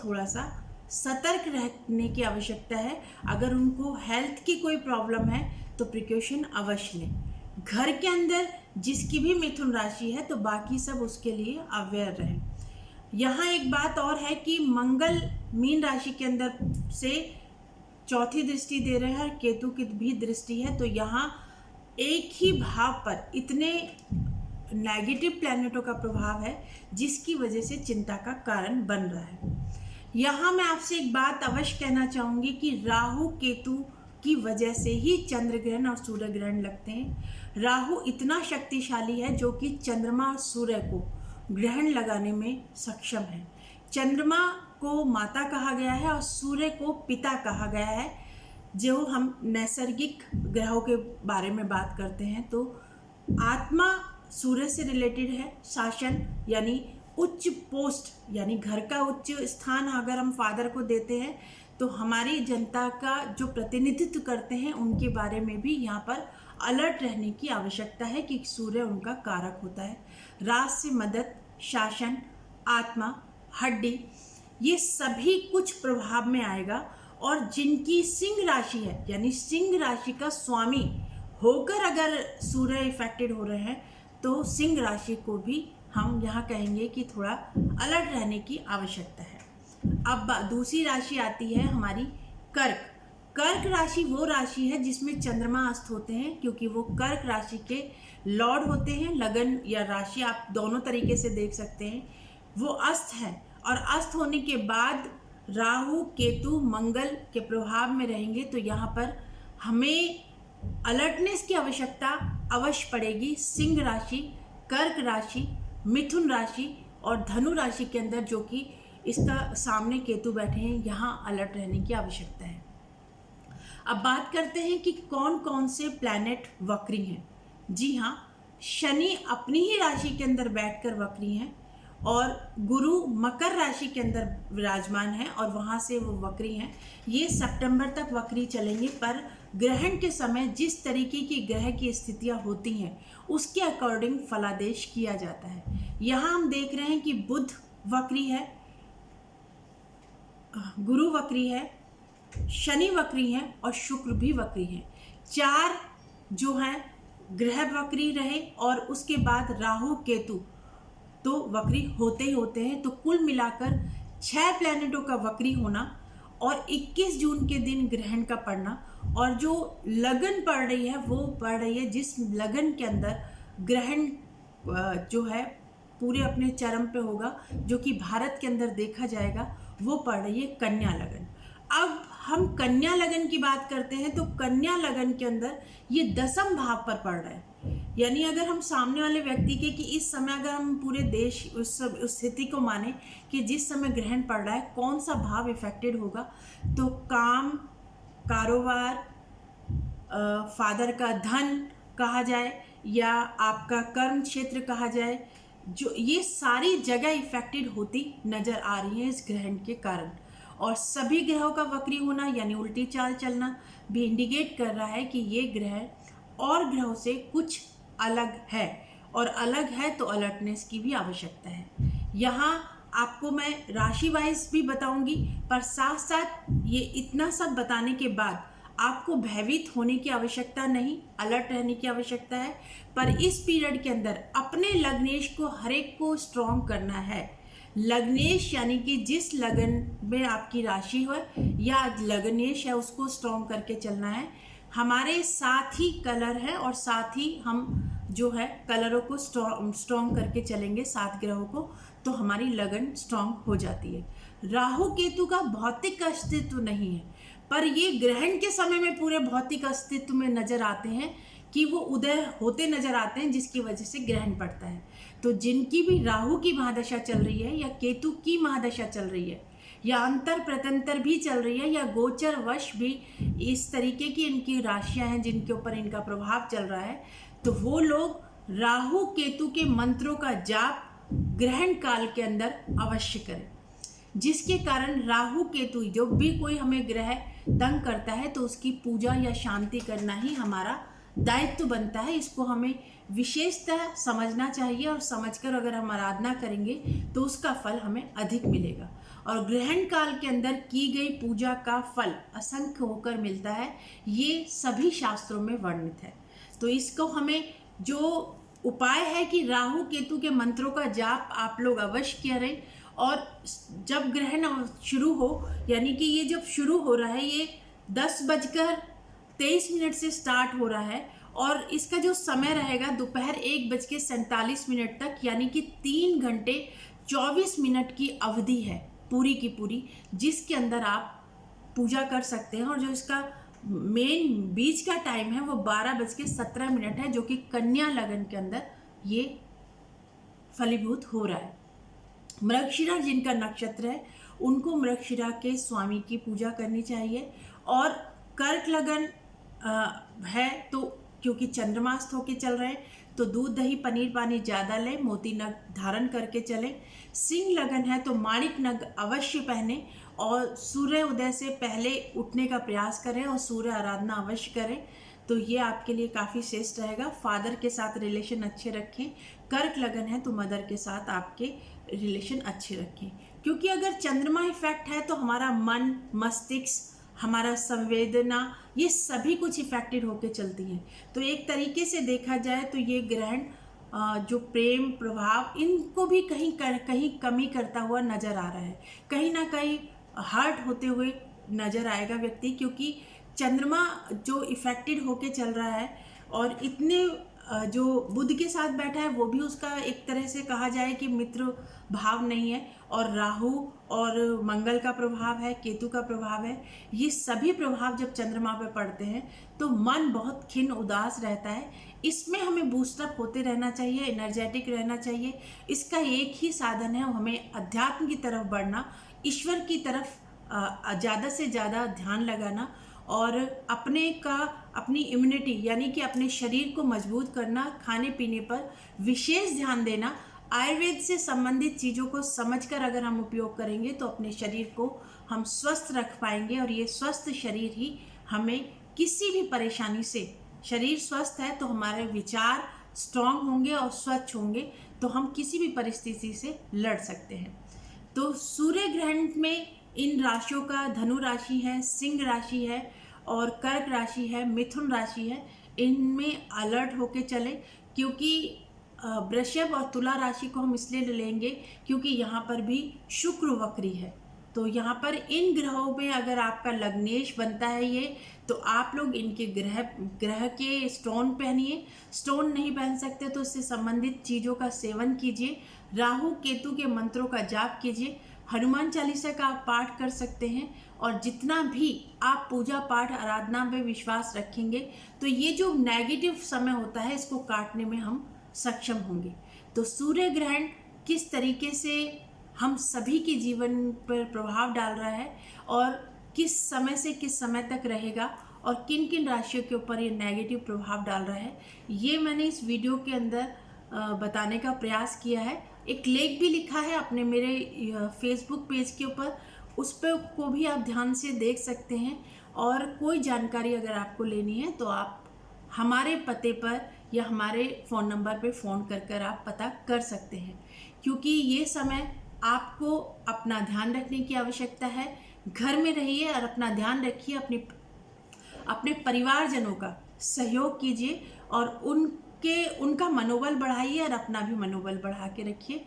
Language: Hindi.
थोड़ा सा सतर्क रहने की आवश्यकता है। अगर उनको हेल्थ की कोई प्रॉब्लम है तो प्रिकॉशन अवश्य लें। घर के अंदर जिसकी भी मिथुन राशि है तो बाकी सब उसके लिए अवेयर रहें। यहाँ एक बात और है कि मंगल मीन राशि के अंदर से चौथी दृष्टि दे रहे हैं, केतु की भी दृष्टि है, तो यहाँ एक ही भाव पर इतने नेगेटिव प्लैनेटों का प्रभाव है जिसकी वजह से चिंता का कारण बन रहा है। यहाँ मैं आपसे एक बात अवश्य कहना चाहूँगी कि राहु केतु की वजह से ही चंद्र ग्रहण और सूर्य ग्रहण लगते हैं। राहु इतना शक्तिशाली है जो कि चंद्रमा और सूर्य को ग्रहण लगाने में सक्षम है। चंद्रमा को माता कहा गया है और सूर्य को पिता कहा गया है। जो हम नैसर्गिक ग्रहों के बारे में बात करते हैं तो आत्मा सूर्य से रिलेटेड है। शासन यानी उच्च पोस्ट यानी घर का उच्च स्थान अगर हम फादर को देते हैं तो हमारी जनता का जो प्रतिनिधित्व करते हैं उनके बारे में भी यहाँ पर अलर्ट रहने की आवश्यकता है कि सूर्य उनका कारक होता है। राज से मदद, शासन, आत्मा, हड्डी, ये सभी कुछ प्रभाव में आएगा। और जिनकी सिंह राशि है यानी सिंह राशि का स्वामी होकर अगर सूर्य इफेक्टेड हो रहे हैं तो सिंह राशि को भी हम यहाँ कहेंगे कि थोड़ा अलर्ट रहने की आवश्यकता है। अब दूसरी राशि आती है हमारी कर्क। कर्क राशि वो राशि है जिसमें चंद्रमा अस्त होते हैं, क्योंकि वो कर्क राशि के लॉर्ड होते हैं। लगन या राशि आप दोनों तरीके से देख सकते हैं। वो अस्त है और अस्त होने के बाद राहु केतु मंगल के प्रभाव में रहेंगे तो यहाँ पर हमें अलर्टनेस की आवश्यकता अवश्य पड़ेगी। सिंह राशि, कर्क राशि, मिथुन राशि और धनु राशि के अंदर जो कि इसका सामने केतु बैठे हैं, यहाँ अलर्ट रहने की आवश्यकता है। अब बात करते हैं कि कौन कौन से प्लैनेट वक्री हैं। जी हाँ, शनि अपनी ही राशि के अंदर बैठकर वक्री हैं और गुरु मकर राशि के अंदर विराजमान है और वहाँ से वो वक्री हैं। ये सितंबर तक वक्री चलेंगे, पर ग्रहण के समय जिस तरीके की ग्रह की स्थितियाँ होती हैं उसके अकॉर्डिंग फलादेश किया जाता है। यहाँ हम देख रहे हैं कि बुध वक्री है, गुरु वक्री है, शनि वक्री है और शुक्र भी वक्री है। 4 जो हैं ग्रह वक्री रहे और उसके बाद राहु केतु तो वक्री होते ही होते हैं। तो कुल मिलाकर 6 प्लैनेटों का वक्री होना और 21 जून के दिन ग्रहण का पड़ना, और जो लगन पड़ रही है वो पड़ रही है जिस लगन के अंदर ग्रहण जो है पूरे अपने चरम पे होगा, जो कि भारत के अंदर देखा जाएगा, वो पड़ रही है कन्या लगन। अब हम कन्या लगन की बात करते हैं तो कन्या लगन के अंदर ये 10वें भाव पर पड़ रहा है। यानी अगर हम सामने वाले व्यक्ति के कि इस समय अगर हम पूरे देश उस स्थिति को माने कि जिस समय ग्रहण पड़ रहा है कौन सा भाव इफेक्टेड होगा, तो काम, कारोबार, फादर का धन कहा जाए या आपका कर्म क्षेत्र कहा जाए, जो ये सारी जगह इफेक्टेड होती नज़र आ रही है इस ग्रहण के कारण। और सभी ग्रहों का वक्री होना यानी उल्टी चाल चलना भी इंडिकेट कर रहा है कि ये ग्रह और ग्रहों से कुछ अलग है, और अलग है तो अलर्टनेस की भी आवश्यकता है। यहाँ आपको मैं राशि वाइज भी बताऊंगी, पर साथ साथ ये इतना सब बताने के बाद आपको भयभीत होने की आवश्यकता नहीं, अलर्ट रहने की आवश्यकता है। पर इस पीरियड के अंदर अपने लग्नेश को हर एक को स्ट्रॉन्ग करना है। लग्नेश यानी कि जिस लगन में आपकी राशि हो या लग्नेश है उसको स्ट्रॉन्ग करके चलना है। हमारे साथ ही कलर है और साथ ही हम जो है कलरों को स्ट्रॉन्ग करके चलेंगे 7 ग्रहों को, तो हमारी लगन स्ट्रॉन्ग हो जाती है। राहु केतु का भौतिक अस्तित्व नहीं है, पर ये ग्रहण के समय में पूरे भौतिक अस्तित्व में नजर आते हैं कि वो उदय होते नजर आते हैं, जिसकी वजह से ग्रहण पड़ता है। तो जिनकी भी राहु की महादशा चल रही है या केतु की महादशा चल रही है या अंतर प्रतंतर भी चल रही है या गोचर वश भी इस तरीके की इनकी राशियां हैं जिनके ऊपर इनका प्रभाव चल रहा है, तो वो लोग राहु केतु के मंत्रों का जाप ग्रहण काल के अंदर अवश्य करें, जिसके कारण राहु केतु जो भी कोई हमें ग्रह तंग करता है तो उसकी पूजा या शांति करना ही हमारा दायित्व बनता है, इसको हमें विशेषतः समझना चाहिए और समझकर अगर हम आराधना करेंगे तो उसका फल हमें अधिक मिलेगा। और ग्रहण काल के अंदर की गई पूजा का फल असंख्य होकर मिलता है, ये सभी शास्त्रों में वर्णित है। तो इसको हमें जो उपाय है कि राहु केतु के मंत्रों का जाप आप लोग अवश्य करें। और जब ग्रहण शुरू हो, यानी कि ये जब शुरू हो रहा है, ये 10:23 से स्टार्ट हो रहा है और इसका जो समय रहेगा दोपहर 1:47 तक, यानी कि 3 घंटे 24 मिनट की अवधि है पूरी की पूरी, जिसके अंदर आप पूजा कर सकते हैं। और जो इसका मेन बीच का टाइम है वो 12:17 है, जो कि कन्या लगन के अंदर ये फलीभूत हो रहा है। मृगशिरा जिनका नक्षत्र है उनको मृगशिरा के स्वामी की पूजा करनी चाहिए। और कर्क लगन है तो क्योंकि चंद्रमास होके चल रहे हैं तो दूध दही पनीर पानी ज़्यादा लें, मोती नग धारण करके चलें। सिंह लगन है तो माणिक नग अवश्य पहने और सूर्य उदय से पहले उठने का प्रयास करें और सूर्य आराधना अवश्य करें, तो ये आपके लिए काफ़ी श्रेष्ठ रहेगा। फादर के साथ रिलेशन अच्छे रखें। कर्क लगन है तो मदर के साथ आपके रिलेशन अच्छे रखें, क्योंकि अगर चंद्रमा इफेक्ट है तो हमारा मन, मस्तिष्क, हमारा संवेदना, ये सभी कुछ इफेक्टेड होके चलती हैं। तो एक तरीके से देखा जाए तो ये ग्रहण जो प्रेम प्रभाव इनको भी कहीं कमी करता हुआ नजर आ रहा है, कहीं ना कहीं हर्ट होते हुए नजर आएगा व्यक्ति, क्योंकि चंद्रमा जो इफेक्टेड होके चल रहा है और इतने जो बुध के साथ बैठा है वो भी उसका एक तरह से कहा जाए कि मित्र भाव नहीं है, और राहु और मंगल का प्रभाव है, केतु का प्रभाव है। ये सभी प्रभाव जब चंद्रमा पे पड़ते हैं तो मन बहुत खिन्न उदास रहता है। इसमें हमें बूस्टअप होते रहना चाहिए, एनर्जेटिक रहना चाहिए। इसका एक ही साधन है, हमें अध्यात्म की तरफ बढ़ना, ईश्वर की तरफ ज़्यादा से ज़्यादा ध्यान लगाना और अपनी इम्यूनिटी यानी कि अपने शरीर को मजबूत करना, खाने पीने पर विशेष ध्यान देना। आयुर्वेद से संबंधित चीज़ों को समझकर अगर हम उपयोग करेंगे तो अपने शरीर को हम स्वस्थ रख पाएंगे, और ये स्वस्थ शरीर ही हमें किसी भी परेशानी से, शरीर स्वस्थ है तो हमारे विचार स्ट्रांग होंगे और स्वच्छ होंगे, तो हम किसी भी परिस्थिति से लड़ सकते हैं। तो सूर्य ग्रहण में इन राशियों का धनु राशि है, सिंह राशि है और कर्क राशि है, मिथुन राशि है, इनमें अलर्ट होके चले, क्योंकि वृषभ और तुला राशि को हम इसलिए लेंगे क्योंकि यहाँ पर भी शुक्र वक्री है। तो यहाँ पर इन ग्रहों में अगर आपका लग्नेश बनता है ये, तो आप लोग इनके ग्रह के स्टोन पहनिए। स्टोन नहीं पहन सकते तो इससे संबंधित चीज़ों का सेवन कीजिए। राहु केतु के मंत्रों का जाप कीजिए। हनुमान चालीसा का आप पाठ कर सकते हैं, और जितना भी आप पूजा पाठ आराधना में विश्वास रखेंगे तो ये जो नेगेटिव समय होता है इसको काटने में हम सक्षम होंगे। तो सूर्य ग्रहण किस तरीके से हम सभी के जीवन पर प्रभाव डाल रहा है और किस समय से किस समय तक रहेगा और किन किन राशियों के ऊपर ये नेगेटिव प्रभाव डाल रहा है, ये मैंने इस वीडियो के अंदर बताने का प्रयास किया है। एक लेख भी लिखा है अपने मेरे फेसबुक पेज के ऊपर, उस पर को भी आप ध्यान से देख सकते हैं। और कोई जानकारी अगर आपको लेनी है तो आप हमारे पते पर या हमारे फ़ोन नंबर पर फ़ोन कर आप पता कर सकते हैं, क्योंकि ये समय आपको अपना ध्यान रखने की आवश्यकता है। घर में रहिए और अपना ध्यान रखिए, अपने परिवारजनों का सहयोग कीजिए और उनका मनोबल बढ़ाइए और अपना भी मनोबल बढ़ा के रखिए।